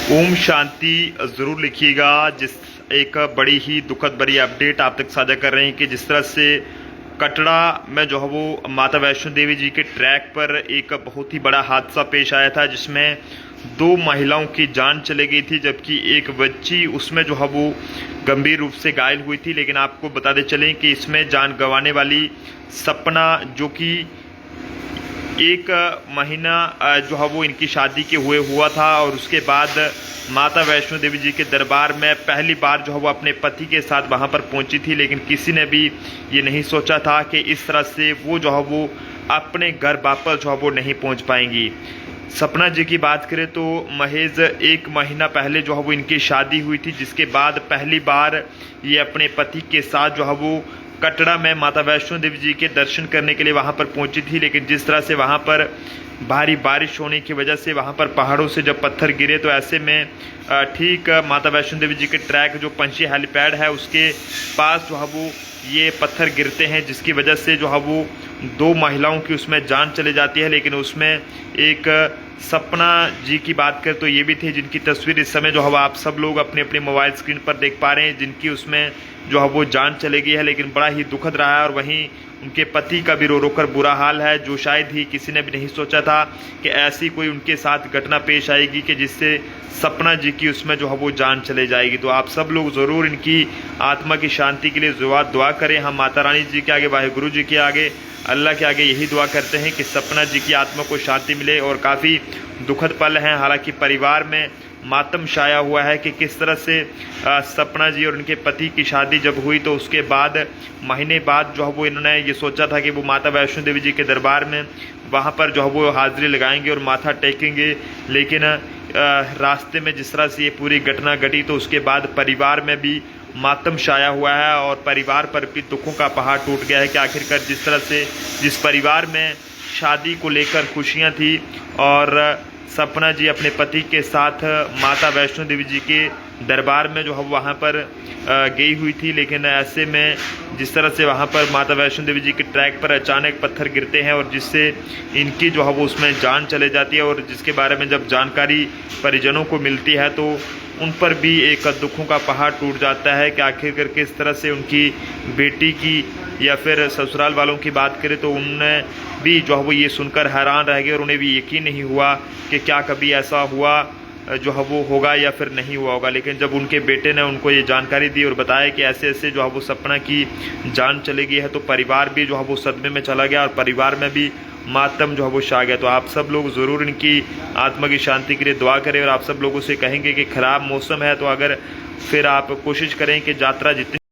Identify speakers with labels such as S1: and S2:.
S1: ओम शांति ज़रूर लिखिएगा। जिस एक बड़ी ही दुखद भरी अपडेट आप तक साझा कर रहे हैं कि जिस तरह से कटरा में जो है वो माता वैष्णो देवी जी के ट्रैक पर एक बहुत ही बड़ा हादसा पेश आया था, जिसमें 2 महिलाओं की जान चली गई थी, जबकि एक बच्ची उसमें जो है वो गंभीर रूप से घायल हुई थी। लेकिन आपको बताते चलें कि इसमें जान गंवाने वाली सपना, जो कि 1 महीना जो है वो इनकी शादी के हुआ था, और उसके बाद माता वैष्णो देवी जी के दरबार में पहली बार जो है वो अपने पति के साथ वहां पर पहुंची थी। लेकिन किसी ने भी ये नहीं सोचा था कि इस तरह से वो जो है वो अपने घर वापस जो है वो नहीं पहुंच पाएंगी। सपना जी की बात करें तो महज 1 महीना पहले जो है वो इनकी शादी हुई थी, जिसके बाद पहली बार ये अपने पति के साथ जो है वो कटरा में माता वैष्णो देवी जी के दर्शन करने के लिए वहां पर पहुंची थी। लेकिन जिस तरह से वहां पर भारी बारिश होने की वजह से वहां पर पहाड़ों से जब पत्थर गिरे, तो ऐसे में ठीक माता वैष्णो देवी जी के ट्रैक जो पंछी हेलीपैड है उसके पास जो है वो ये पत्थर गिरते हैं, जिसकी वजह से जो है वो 2 महिलाओं की उसमें जान चली जाती है। लेकिन उसमें एक सपना जी की बात करें तो ये भी थे, जिनकी तस्वीर इस समय जो है आप सब लोग अपने अपने मोबाइल स्क्रीन पर देख पा रहे हैं, जिनकी उसमें जो है वो जान चली गई है। लेकिन बड़ा ही दुखद रहा है, और वहीं उनके पति का भी रो रो कर बुरा हाल है, जो शायद ही किसी ने भी नहीं सोचा था कि ऐसी कोई उनके साथ घटना पेश आएगी कि जिससे सपना जी की उसमें जो है वो जान चले जाएगी। तो आप सब लोग ज़रूर इनकी आत्मा की शांति के लिए दुआ करें। हम माता रानी जी के आगे, वाहिगुरु जी के आगे, अल्लाह के आगे यही दुआ करते हैं कि सपना जी की आत्मा को शांति मिले। और काफ़ी दुखद पल हैं, हालांकि परिवार में मातम छाया हुआ है कि किस तरह से सपना जी और उनके पति की शादी जब हुई, तो उसके बाद महीने बाद जो है वो इन्होंने ये सोचा था कि वो माता वैष्णो देवी जी के दरबार में वहाँ पर जो है वो हाजिरी लगाएंगे और माथा टेकेंगे। लेकिन रास्ते में जिस तरह से ये पूरी घटना घटी, तो उसके बाद परिवार में भी मातम छाया हुआ है, और परिवार पर भी दुखों का पहाड़ टूट गया है कि आखिरकार जिस तरह से जिस परिवार में शादी को लेकर खुशियाँ थी और सपना जी अपने पति के साथ माता वैष्णो देवी जी के दरबार में जो है वहाँ पर गई हुई थी, लेकिन ऐसे में जिस तरह से वहाँ पर माता वैष्णो देवी जी के ट्रैक पर अचानक पत्थर गिरते हैं और जिससे इनकी जो है वो उसमें जान चले जाती है, और जिसके बारे में जब जानकारी परिजनों को मिलती है तो उन पर भी एक दुखों का पहाड़ टूट जाता है कि आखिरकार किस तरह से उनकी बेटी की या फिर ससुराल वालों की बात करें तो उनने भी जो है वो ये सुनकर हैरान रह गए, और उन्हें भी यकीन नहीं हुआ कि क्या कभी ऐसा हुआ जो है वो होगा या फिर नहीं हुआ होगा। लेकिन जब उनके बेटे ने उनको ये जानकारी दी और बताया कि ऐसे ऐसे जो है वो सपना की जान चली गई है, तो परिवार भी जो है वो सदमे में चला गया, और परिवार में भी मातम जो है वो छा गया। तो आप सब लोग ज़रूर इनकी आत्मा की शांति के लिए दुआ करें, और आप सब लोगों से कहेंगे कि ख़राब मौसम है तो अगर फिर आप कोशिश करें कि यात्रा जितनी